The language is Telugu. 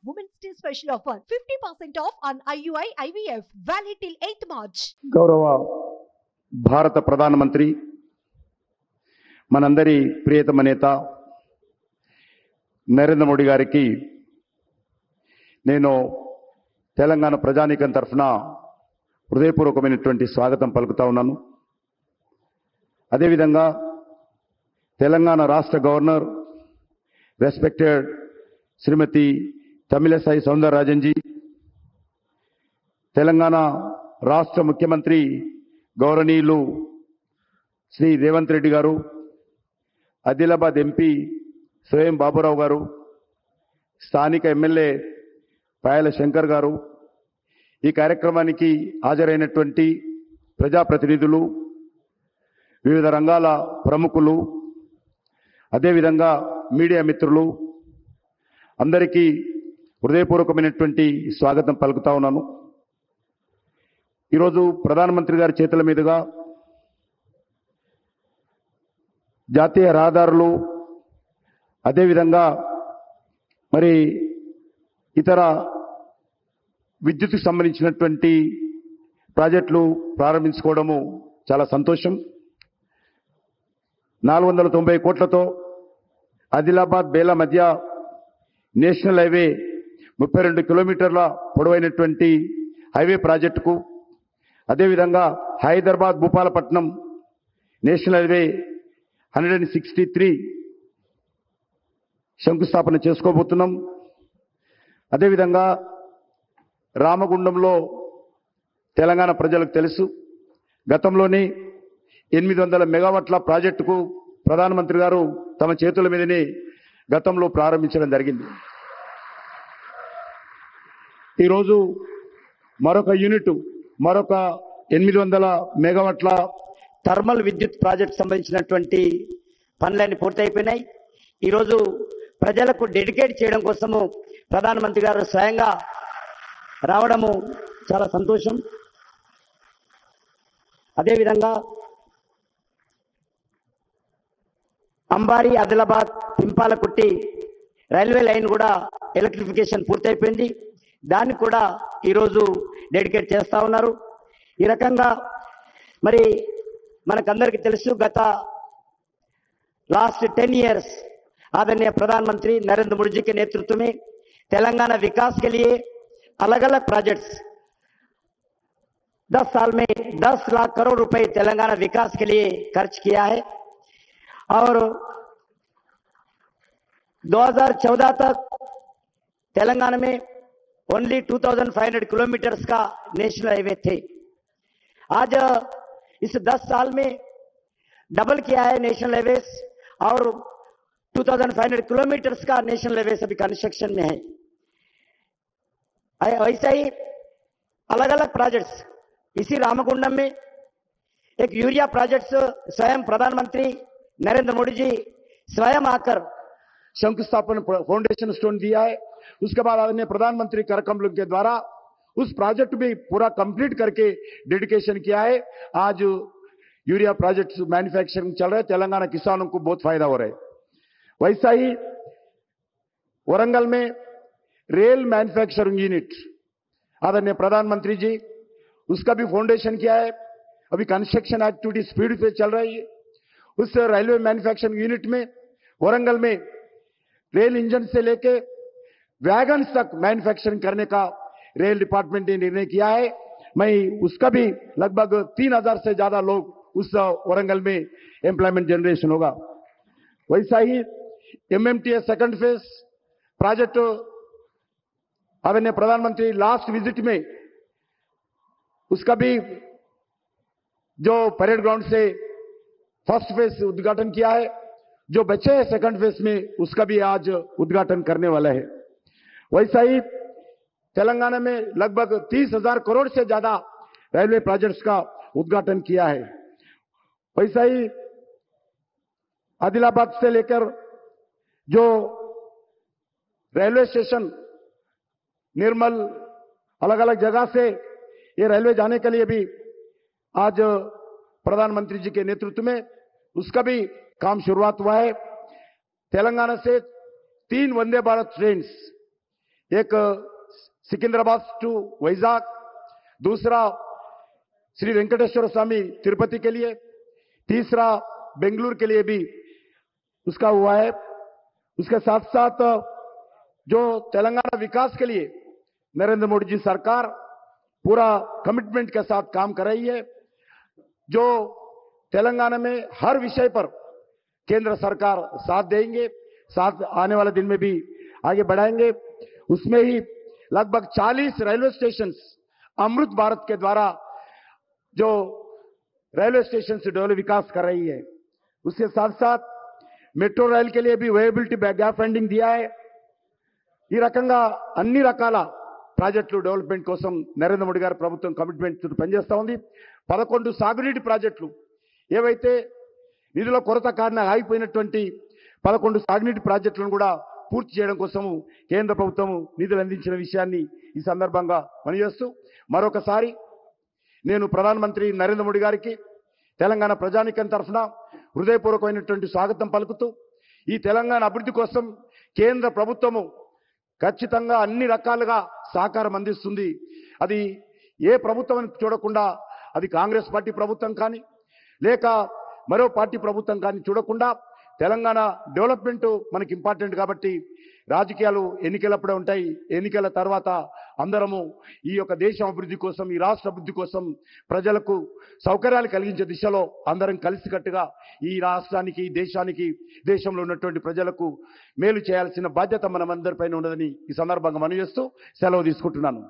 Women's Day special offer 50% off on IUI IVF valid till 8th March. గౌరవ భారత ప్రధానమంత్రి మనందరి ప్రియతమ నేత నరేంద్ర మోడీ గారికి నేను తెలంగాణ ప్రజానీకం తరఫున హృదయపూర్వకమైనటువంటి స్వాగతం పలుకుతా ఉన్నాను. అదేవిధంగా తెలంగాణ రాష్ట్ర గవర్నర్ రెస్పెక్టెడ్ శ్రీమతి తమిళసై సౌందరరాజన్ జీ, తెలంగాణ రాష్ట్ర ముఖ్యమంత్రి గౌరవనీయులు శ్రీ రేవంత్ రెడ్డి గారు, ఆదిలాబాద్ ఎంపీ స్వయం బాబురావు గారు, స్థానిక ఎమ్మెల్యే పాయల శంకర్ గారు, ఈ కార్యక్రమానికి హాజరైనటువంటి ప్రజాప్రతినిధులు, వివిధ రంగాల ప్రముఖులు, అదేవిధంగా మీడియా మిత్రులు అందరికీ హృదయపూర్వకమైనటువంటి స్వాగతం పలుకుతా ఉన్నాను. ఈరోజు ప్రధానమంత్రి గారి చేతుల మీదుగా జాతీయ రహదారులు, అదేవిధంగా మరి ఇతర విద్యుత్కు సంబంధించినటువంటి ప్రాజెక్టులు ప్రారంభించుకోవడము చాలా సంతోషం. 490 కోట్లతో ఆదిలాబాద్ బేలా మధ్య నేషనల్ హైవే 32 కిలోమీటర్ల పొడవైనటువంటి హైవే ప్రాజెక్టుకు, అదేవిధంగా హైదరాబాద్ భూపాలపట్నం నేషనల్ హైవే 163 శంకుస్థాపన చేసుకోబోతున్నాం. అదేవిధంగా రామగుండంలో తెలంగాణ ప్రజలకు తెలుసు, గతంలోనే 800 మెగావాట్ల ప్రాజెక్టుకు ప్రధానమంత్రి గారు తమ చేతుల మీదనే గతంలో ప్రారంభించడం జరిగింది. ఈరోజు మరొక 800 మెగావాట్ల థర్మల్ విద్యుత్ ప్రాజెక్ట్ సంబంధించినటువంటి పనులన్నీ పూర్తయిపోయినాయి. ఈరోజు ప్రజలకు డెడికేట్ చేయడం కోసము ప్రధానమంత్రి గారు స్వయంగా రావడము చాలా సంతోషం. అదేవిధంగా అంబారి, ఆదిలాబాద్, పింపాలకుట్టి రైల్వే లైన్ కూడా ఎలక్ట్రిఫికేషన్ పూర్తయిపోయింది. దాన్ని కూడా ఈరోజు డెడికేట్ చేస్తూ ఉన్నారు. ఈ రకంగా మరి మనకందరికీ తెలుసు, గత लास्ट 10 ईयर्स आदरणीय प्रधानमंत्री नरेंद्र मोदी जी के नेतृत्व में तेलंगाना विकास के लिए अलग अलग प्रोजेक्ट्स 10 साल में 10 लाख करोड़ रुपए तेलंगाना विकास के लिए खर्च किया है और 2014 तक तेलंगाना में ओनली 2500 किलोमीटर्स का नेशनल हाईवे थे. आज इस 10 साल में डबल किया है नेशनल हाईवेज और 2500 किलोमीटर्स का नेशनल हाईवे अभी कंस्ट्रक्शन में है. वैसे ही अलग अलग प्रोजेक्ट्स इसी रामकुंडम में एक यूरिया प्रोजेक्ट्स स्वयं प्रधानमंत्री नरेंद्र मोदी जी स्वयं आकर शंकुस्थापन फाउंडेशन स्टोन दिया है. उसके बाद आदरणीय प्रधानमंत्री करकमल के द्वारा उस प्रोजेक्ट भी पूरा कंप्लीट करके डेडिकेशन किया है. आज यूरिया प्रोजेक्ट मैन्युफैक्चरिंग चल रहे हैं, तेलंगाना किसानों को बहुत फायदा हो रहा है. वैसा ही वरंगल में रेल मैन्युफैक्चरिंग यूनिट आदरणीय प्रधानमंत्री जी उसका भी फाउंडेशन किया है. अभी कंस्ट्रक्शन एक्टिविटी स्पीड पे चल रही है. उस रेलवे मैन्युफैक्चरिंग यूनिट में वरंगल में रेल इंजन से लेके वैगन तक मैन्युफैक्चरिंग करने का रेल डिपार्टमेंट ने निर्णय किया है. मैं उसका भी लगभग 3000 से ज्यादा लोग उस वरंगल में एम्प्लॉयमेंट जनरेशन होगा. वैसा ही एमएमटीएस सेकंड फेज प्रोजेक्ट आदरणीय प्रधानमंत्री लास्ट विजिट में उसका भी जो परेड ग्राउंड से फर्स्ट फेज उद्घाटन किया है, जो बचे हैं सेकंड फेज में उसका भी आज उद्घाटन करने वाला है. वैसा ही तेलंगाना में लगभग 30,000 करोड़ से ज्यादा रेलवे प्रोजेक्ट्स का उद्घाटन किया है. वैसा ही आदिलाबाद से लेकर जो रेलवे स्टेशन निर्मल अलग अलग जगह से ये रेलवे जाने के लिए भी आज प्रधानमंत्री जी के नेतृत्व में उसका भी काम शुरुआत हुआ है. तेलंगाना से 3 वंदे भारत ट्रेन एक सिकंदराबाद टू वैजाग, दूसरा श्री वेंकटेश्वर स्वामी तिरुपति के लिए, तीसरा बेंगलुरु के लिए भी उसका हुआ है। उसके साथ साथ जो तेलंगाना विकास के लिए नरेंद्र मोदी जी सरकार पूरा कमिटमेंट के साथ काम कर रही है। जो तेलंगाना में हर विषय पर केंद्र सरकार साथ देंगे, साथ आने वाले दिन में भी आगे बढ़ाएंगे। उसमें ही लगभग 40 रेलवे स्टेशन अमृत भारत के द्वारा जो रेलवे स्टेशन से डेवलप विकास कर रही है। उसके साथ साथ मेट्रो రైల్ के लिए भी वेबिलिटी गैप फंडिंग दिया है। ఈ రకంగా అన్ని రకాల ప్రాజెక్టులు డెవలప్మెంట్ కోసం నరేంద్ర మోడీ గారి ప్రభుత్వం కమిట్మెంట్ తో పనిచేస్తా ఉంది। 11 సాగునీటి ప్రాజెక్టులు ఏవైతే నిధుల కొరత కారణంగా ఆగిపోయినటువంటి 11 సాగునీటి ప్రాజెక్టులను కూడా పూర్తి చేయడం కోసం కేంద్ర ప్రభుత్వం నిధులు అందించిన విషయాన్ని ఈ సందర్భంగా మనవిస్తూ మరొకసారి నేను ప్రధానమంత్రి నరేంద్ర మోడీ గారికి తెలంగాణ ప్రజానీకం తరఫున హృదయపూర్వకమైనటువంటి స్వాగతం పలుకుతూ ఈ తెలంగాణ అభివృద్ధి కోసం కేంద్ర ప్రభుత్వము ఖచ్చితంగా అన్ని రకాలుగా సహకారం అందిస్తుంది। అది ఏ ప్రభుత్వం చూడకుండా, అది కాంగ్రెస్ పార్టీ ప్రభుత్వం కానీ లేక మరో పార్టీ ప్రభుత్వం కానీ చూడకుండా తెలంగాణ డెవలప్మెంట్ మనకి ఇంపార్టెంట్ కాబట్టి రాజకీయాలు ఎన్నికలప్పుడే ఉంటాయి। ఎన్నికల తర్వాత అందరము ఈ యొక్క దేశం అభివృద్ధి కోసం, ఈ రాష్ట్ర అభివృద్ధి కోసం ప్రజలకు సౌకర్యాలు కలిగించే దిశలో అందరం కలిసికట్టుగా ఈ రాష్ట్రానికి, దేశానికి, దేశంలో ఉన్నటువంటి ప్రజలకు మేలు చేయాల్సిన బాధ్యత మనమందరిపైన ఉన్నదని ఈ సందర్భంగా మనవి చేస్తూ సెలవు తీసుకుంటున్నాను।